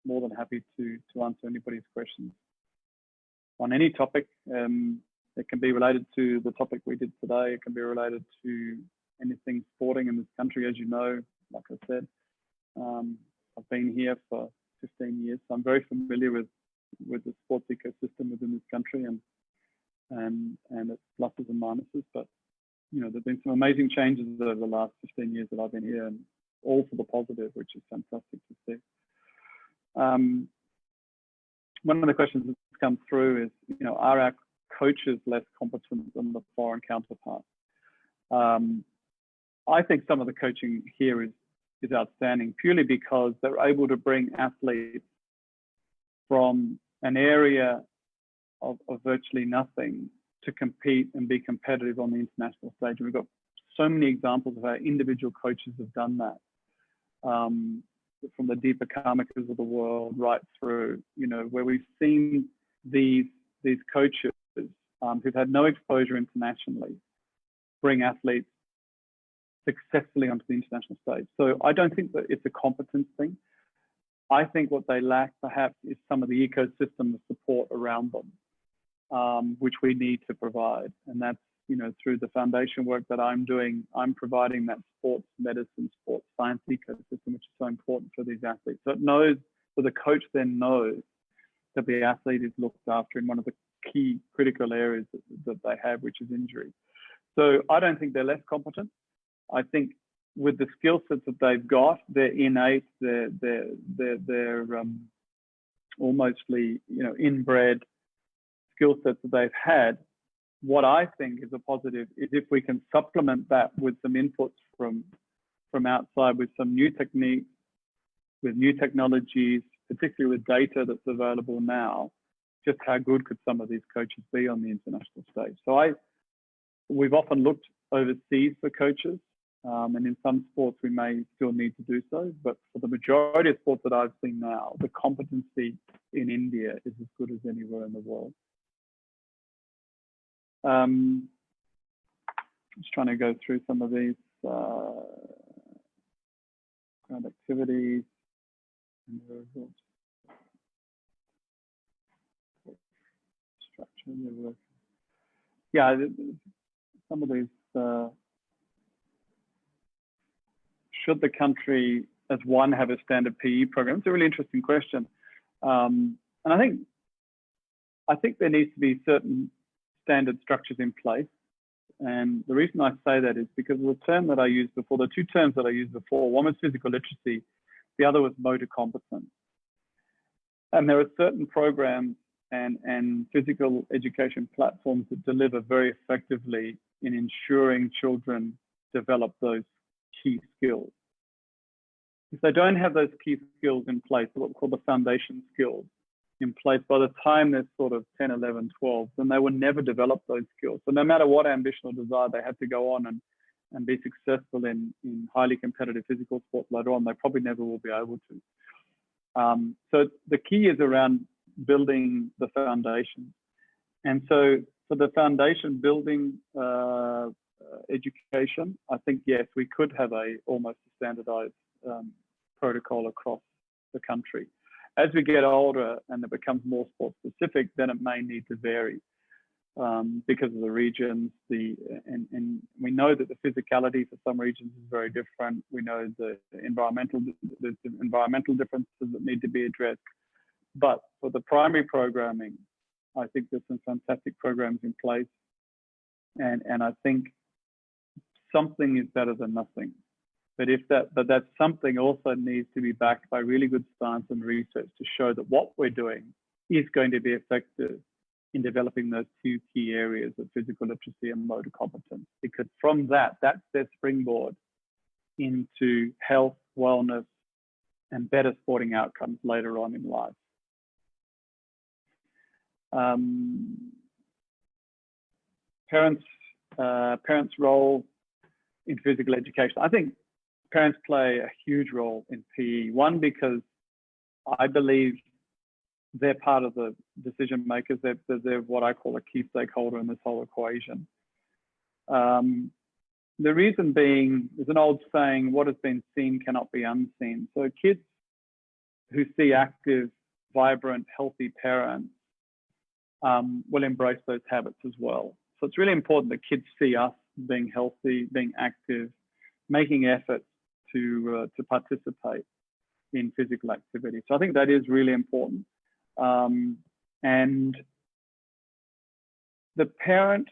more than happy to answer anybody's questions on any topic. It can be related to the topic we did today. It can be related to anything sporting in this country. As you know, like I said, I've been here for 15 years, so I'm very familiar with the sports ecosystem within this country and its pluses and minuses. But there've been some amazing changes over the last 15 years that I've been here, and all for the positive, which is fantastic to see. One of the questions that's come through is, are our coaches less competent than the foreign counterparts? I think some of the coaching here is outstanding, purely because they're able to bring athletes from an area of virtually nothing to compete and be competitive on the international stage. And we've got so many examples of how individual coaches have done that, from the Deepa Karmikas of the world right through, where we've seen these coaches who've had no exposure internationally bring athletes successfully onto the international stage. So I don't think that it's a competence thing. I think what they lack perhaps is some of the ecosystem of support around them, which we need to provide. And that's, through the foundation work that I'm doing, I'm providing that sports medicine, sports science ecosystem, which is so important for these athletes. So the coach then knows that the athlete is looked after in one of the key critical areas that they have, which is injury. So I don't think they're less competent. I think with the skill sets that they've got, they're innate, they're almostly, inbred skill sets that they've had. What I think is a positive is if we can supplement that with some inputs from outside, with some new techniques, with new technologies, particularly with data that's available now, just how good could some of these coaches be on the international stage? So we've often looked overseas for coaches, and in some sports we may still need to do so, but for the majority of sports that I've seen now, the competency in India is as good as anywhere in the world. Just trying to go through some of these ground activities and the results. Structure of your work. Yeah, some of these. Should the country as one have a standard PE program? It's a really interesting question, and I think there needs to be certain standard structures in place. And the reason I say that is because the term that I used before, the two terms that I used before, one was physical literacy, the other was motor competence. And there are certain programs and physical education platforms that deliver very effectively in ensuring children develop those key skills. If they don't have those key skills in place, what we call the foundation skills in place, by the time they're sort of 10, 11, 12, then they will never develop those skills. So no matter what ambition or desire they have to go on and be successful in highly competitive physical sports later on, they probably never will be able to. So the key is around building the foundation. And so for the foundation building education, I think, yes, we could have almost a standardized protocol across the country. As we get older and it becomes more sport specific, then it may need to vary because of the regions. And we know that the physicality for some regions is very different. We know there's environmental differences that need to be addressed. But for the primary programming, I think there's some fantastic programs in place. And I think something is better than nothing. But that something also needs to be backed by really good science and research to show that what we're doing is going to be effective in developing those two key areas of physical literacy and motor competence. Because from that's their springboard into health, wellness, and better sporting outcomes later on in life. Parents' role in physical education. I think parents play a huge role in PE. One, because I believe they're part of the decision makers. They're what I call a key stakeholder in this whole equation. The reason being, there's an old saying, what has been seen cannot be unseen. So kids who see active, vibrant, healthy parents will embrace those habits as well. So it's really important that kids see us being healthy, being active, making efforts to participate in physical activity. So I think that is really important. And the parent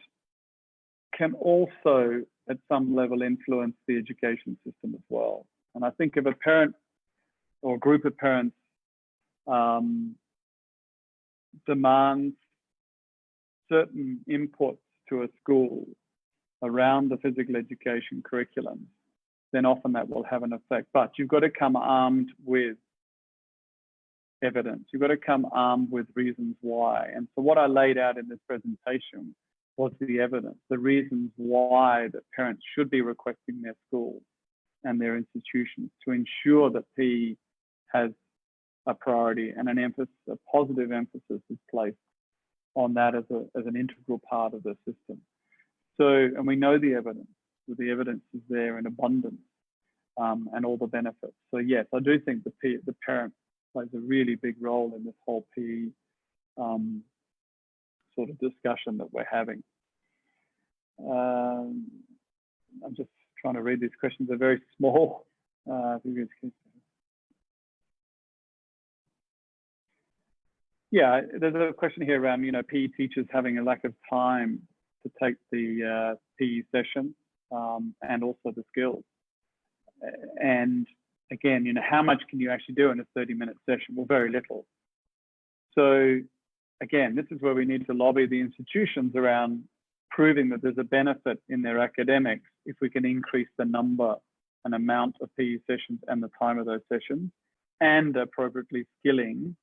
can also, at some level, influence the education system as well. And I think if a parent or a group of parents demands certain inputs to a school around the physical education curriculum, then often that will have an effect. But you've got to come armed with evidence. You've got to come armed with reasons why. And so what I laid out in this presentation was the evidence, the reasons why that parents should be requesting their schools and their institutions to ensure that PE has a priority and a positive emphasis is placed on that as an integral part of the system. So, and we know the evidence. So the evidence is there in abundance, and all the benefits. So yes, I do think the parent plays a really big role in this whole PE sort of discussion that we're having. I'm just trying to read these questions. They're very small. Yeah, there's a question here around, PE teachers having a lack of time take the PE session and also the skills. And again, you know, how much can you actually do in a 30-minute session? Well, very little. So again, this is where we need to lobby the institutions around proving that there's a benefit in their academics if we can increase the number and amount of PE sessions and the time of those sessions, and appropriately skilling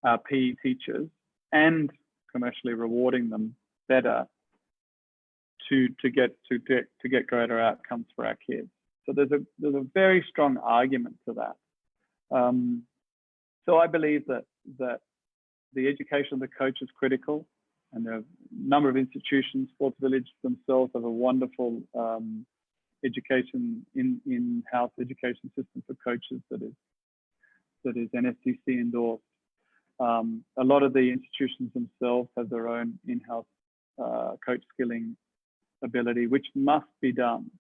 our PE teachers and commercially rewarding them better to get greater outcomes for our kids. So there's a very strong argument to that. So I believe that the education of the coach is critical, and there are a number of institutions. Sports Village themselves have a wonderful education in-house education system for coaches that is NSDC endorsed. A lot of the institutions themselves have their own in-house coach skilling ability, which must be done,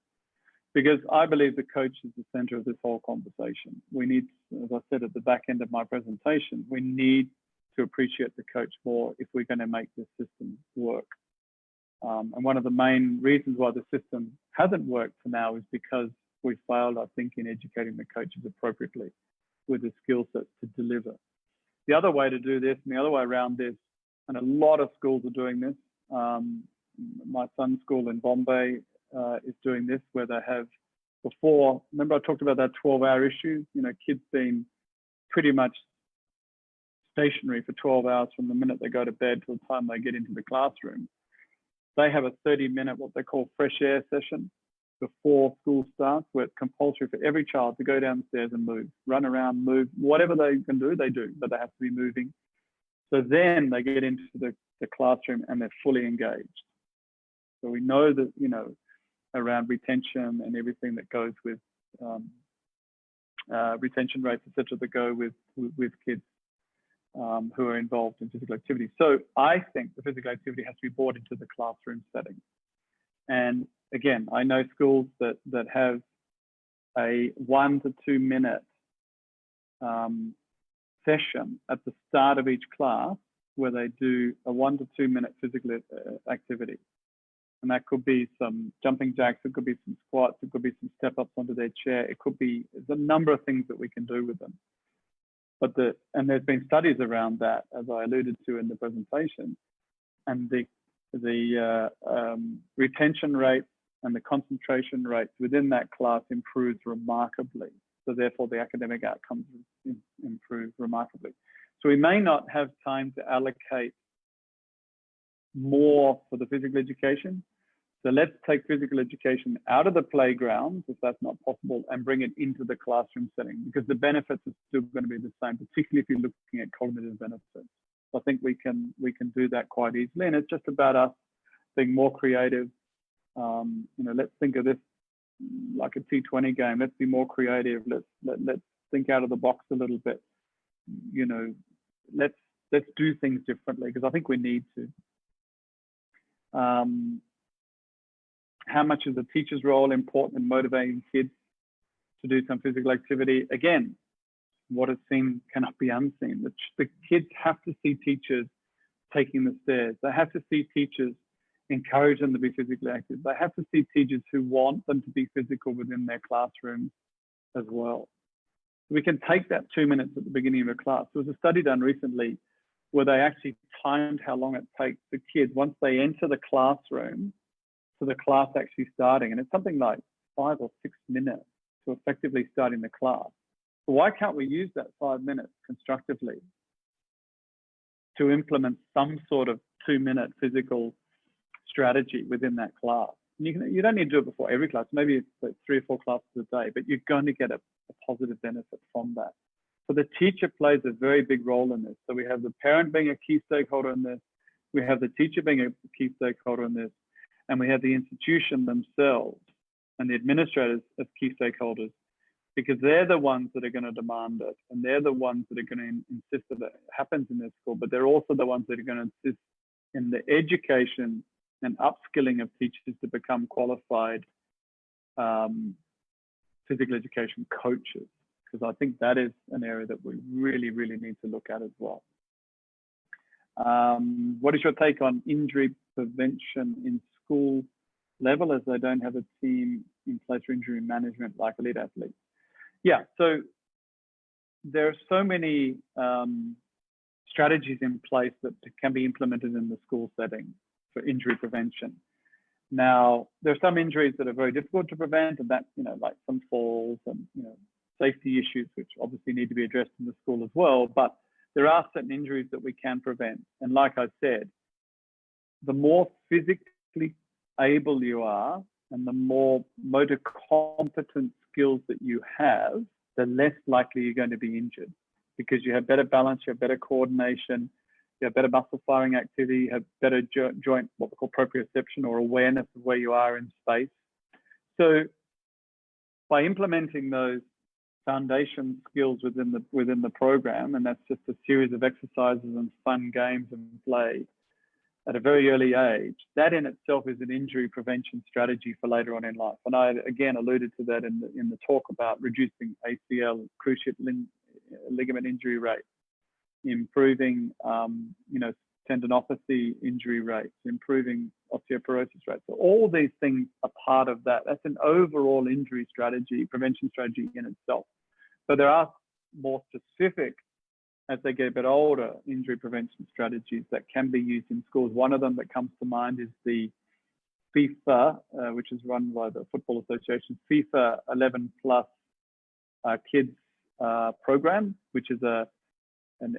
because I believe the coach is the center of this whole conversation. We need, as I said at the back end of my presentation, we need to appreciate the coach more if we're going to make this system work. And one of the main reasons why the system hasn't worked for now is because we failed, I think, in educating the coaches appropriately with the skill set to deliver. The other way to do this, and the other way around this, and a lot of schools are doing this. My son's school in Bombay is doing this, where they have before, remember I talked about that 12-hour issue, you know, kids being pretty much stationary for 12 hours from the minute they go to bed till the time they get into the classroom. They have a 30-minute, what they call fresh air session before school starts, where it's compulsory for every child to go downstairs and move, run around, move, whatever they can do, they do, but they have to be moving. So then they get into the classroom and they're fully engaged. So we know that, you know, around retention and everything that goes with retention rates, et cetera, that go with kids who are involved in physical activity. So I think the physical activity has to be brought into the classroom setting. And again, I know schools that have a 1 to 2 minute session at the start of each class where they do a 1 to 2 minute physical activity. And that could be some jumping jacks, it could be some squats, it could be some step ups onto their chair, it could be, there's a number of things that we can do with them. But and there's been studies around that, as I alluded to in the presentation, and the retention rate and the concentration rates within that class improves remarkably. So therefore the academic outcomes improve remarkably. So we may not have time to allocate more for the physical education. So let's take physical education out of the playground, if that's not possible, and bring it into the classroom setting, because the benefits are still going to be the same, particularly if you're looking at cognitive benefits. I think we can do that quite easily, and it's just about us being more creative. You know, let's think of this like a T20 game. Let's be more creative. Let's think out of the box a little bit. You know, let's do things differently, because I think we need to. How much is the teacher's role important in motivating kids to do some physical activity? Again, what is seen cannot be unseen. The kids have to see teachers taking the stairs. They have to see teachers encourage them to be physically active. They have to see teachers who want them to be physical within their classrooms as well. We can take that 2 minutes at the beginning of a class. There was a study done recently where they actually timed how long it takes the kids once they enter the classroom to the class actually starting. And it's something like 5 or 6 minutes to effectively starting the class. So why can't we use that 5 minutes constructively to implement some sort of 2 minute physical strategy within that class? And you don't need to do it before every class. Maybe it's like 3 or 4 classes a day, but you're going to get a positive benefit from that. So the teacher plays a very big role in this. So we have the parent being a key stakeholder in this. We have the teacher being a key stakeholder in this. And we have the institution themselves and the administrators as key stakeholders, because they're the ones that are going to demand it. And they're the ones that are going to insist that it happens in their school, but they're also the ones that are going to insist in the education and upskilling of teachers to become qualified physical education coaches, because I think that is an area that we really, really need to look at as well. What is your take on injury prevention in school level, as they don't have a team in place for injury management like elite athletes? Yeah, so there are so many strategies in place that can be implemented in the school setting for injury prevention. Now, there are some injuries that are very difficult to prevent, and that, like some falls and, safety issues, which obviously need to be addressed in the school as well. But there are certain injuries that we can prevent. And like I said, the more physically able you are and the more motor competent skills that you have, the less likely you're going to be injured, because you have better balance, you have better coordination, you have better muscle firing activity, you have better joint, what we call proprioception, or awareness of where you are in space. So by implementing those foundation skills within the program, and that's just a series of exercises and fun games and play at a very early age, that in itself is an injury prevention strategy for later on in life. And I again alluded to that in the talk about reducing ACL, cruciate ligament injury rate, improving tendinopathy injury rates, improving osteoporosis rates. So all these things are part of that. That's an overall injury strategy, prevention strategy in itself. But there are more specific, as they get a bit older, injury prevention strategies that can be used in schools. One of them that comes to mind is the FIFA, which is run by the Football Association, FIFA 11 plus kids program, which is an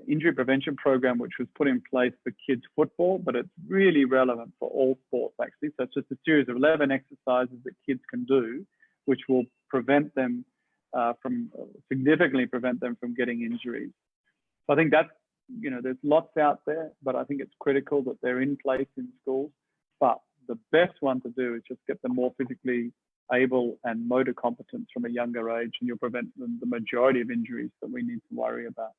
injury prevention program which was put in place for kids football, but it's really relevant for all sports actually. So it's just a series of 11 exercises that kids can do, which will prevent them significantly prevent them from getting injuries. So I think that's, there's lots out there, but I think it's critical that they're in place in schools. But the best one to do is just get them more physically able and motor competence from a younger age, and you'll prevent the majority of injuries that we need to worry about.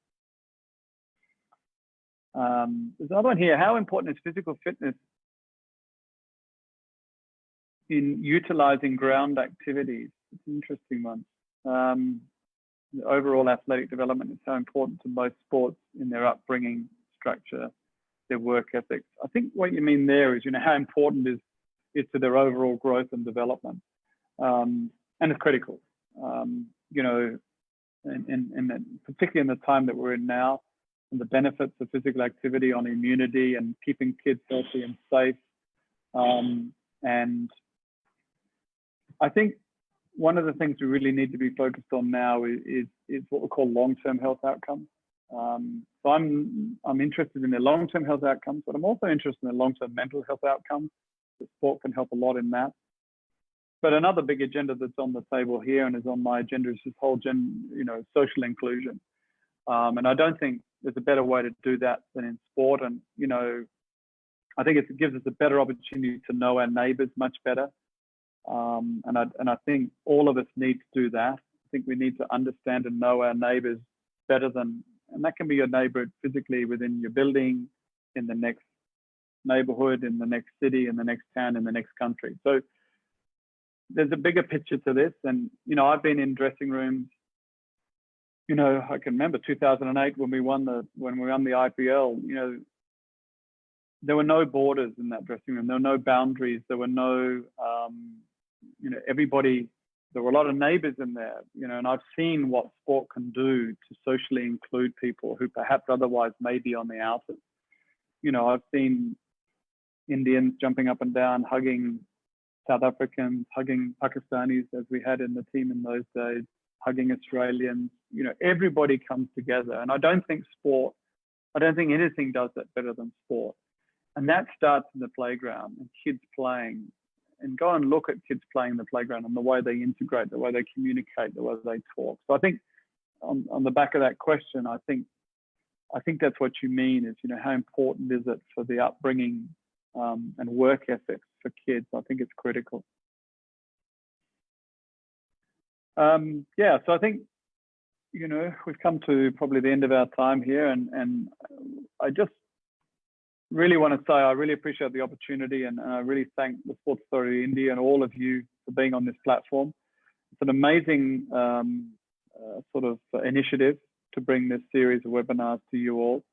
There's another one here. How important is physical fitness in utilizing ground activities? It's an interesting one. The overall athletic development is so important to most sports in their upbringing, structure, their work ethics. I think what you mean there is, how important is it to their overall growth and development, and it's critical. And particularly in the time that we're in now, and the benefits of physical activity on immunity and keeping kids healthy and safe. And I think one of the things we really need to be focused on now is what we call long-term health outcomes. So I'm interested in the long-term health outcomes, but I'm also interested in the long-term mental health outcomes. The sport can help a lot in that. But another big agenda that's on the table here and is on my agenda is this whole social inclusion. And I don't think there's a better way to do that than in sport. And I think it gives us a better opportunity to know our neighbours much better. And I think all of us need to do that. I think we need to understand and know our neighbours better and that can be your neighbour physically within your building, in the next neighbourhood, in the next city, in the next town, in the next country. So there's a bigger picture to this. And, I've been in dressing rooms, I can remember 2008 when we won the IPL, there were no borders in that dressing room. There were no boundaries. There were no, everybody, there were a lot of neighbors in there, and I've seen what sport can do to socially include people who perhaps otherwise may be on the outers. I've seen Indians jumping up and down, hugging South Africans, hugging Pakistanis, as we had in the team in those days, hugging Australians. Everybody comes together. And I don't think anything does that better than sport. And that starts in the playground and kids playing. And go and look at kids playing in the playground and the way they integrate, the way they communicate, the way they talk. So I think on the back of that question, I think that's what you mean is, how important is it for the upbringing and work ethics for kids? I think it's critical. So I think, we've come to probably the end of our time here, and I just really want to say I really appreciate the opportunity, and I really thank the Sports Authority of India and all of you for being on this platform. It's an amazing sort of initiative to bring this series of webinars to you all.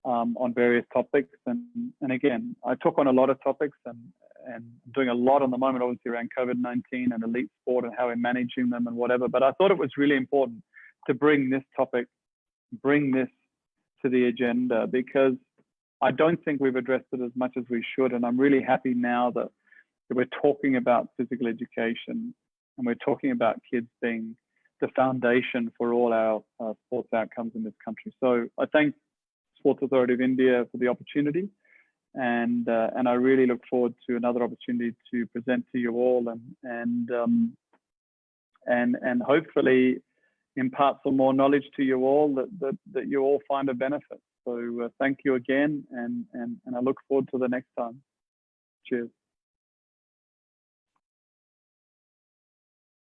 on various topics. And again, I took on a lot of topics and doing a lot on the moment, obviously around COVID-19 and elite sport and how we're managing them and whatever. But I thought it was really important to bring this topic, bring this to the agenda, because I don't think we've addressed it as much as we should. And I'm really happy now that we're talking about physical education and we're talking about kids being the foundation for all our sports outcomes in this country. So I thank Sports Authority of India for the opportunity, and I really look forward to another opportunity to present to you all and hopefully impart some more knowledge to you all that you all find a benefit. So thank you again, and I look forward to the next time. Cheers.